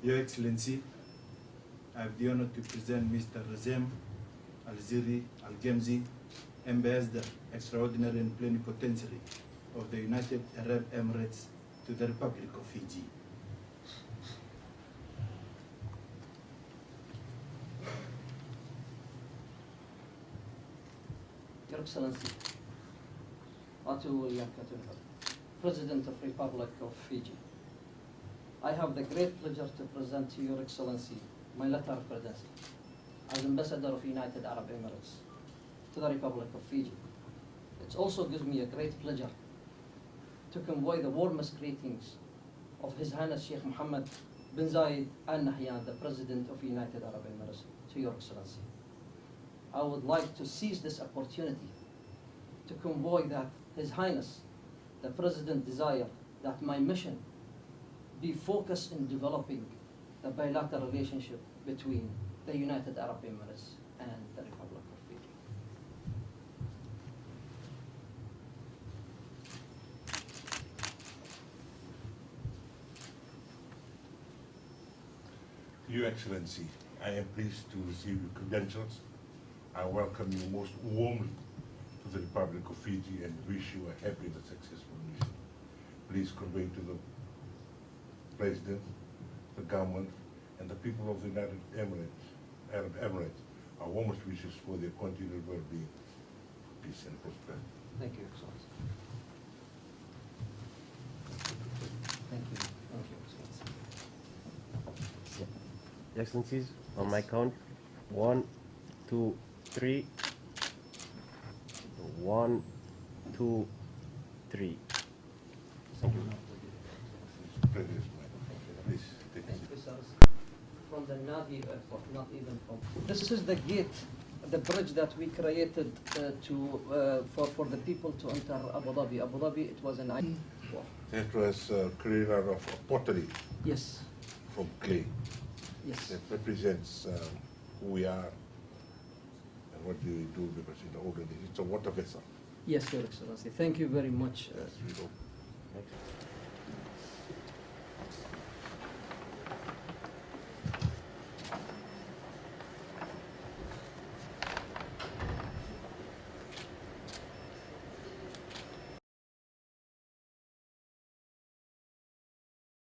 Your Excellency, I have the honor to present Mr. Razem Alsiri Alqemzi, Ambassador, Extraordinary and Plenipotentiary of the United Arab Emirates to the Republic of Fiji. Your Excellency, Ratu Wiliame, President of Republic of Fiji. I have the great pleasure to present to Your Excellency my letter of credential as Ambassador of United Arab Emirates to the Republic of Fiji. It also gives me a great pleasure to convey the warmest greetings of His Highness Sheikh Mohammed bin Zayed Al Nahyan, the President of United Arab Emirates, to Your Excellency. I would like to seize this opportunity to convey that His Highness, the President, desire that my mission be focused in developing the bilateral relationship between the United Arab Emirates and the Republic of Fiji. Your Excellency, I am pleased to receive your credentials. I welcome you most warmly to the Republic of Fiji and wish you a happy and successful mission. Please convey to the President, the government, and the people of the United Arab Emirates our warmest wishes for their continued well-being, peace and prosperity. Thank you, Excellency. Thank you. Thank you, Excellency. Your Excellencies, on my count, 1, 2, 3. 1, 2, 3. Thank you. Please take a seat. Thank you, sir. From the Nadi airport, not even from. This is the gate, the bridge that we created for the people to enter Abu Dhabi. Abu Dhabi, it was an island. That was a career of pottery Yes, from clay. yes. That represents who we are and what do we do, because in the olden days it's a water vessel. Yes, Your Excellency. Thank you very much. Yes, we do. Thank you.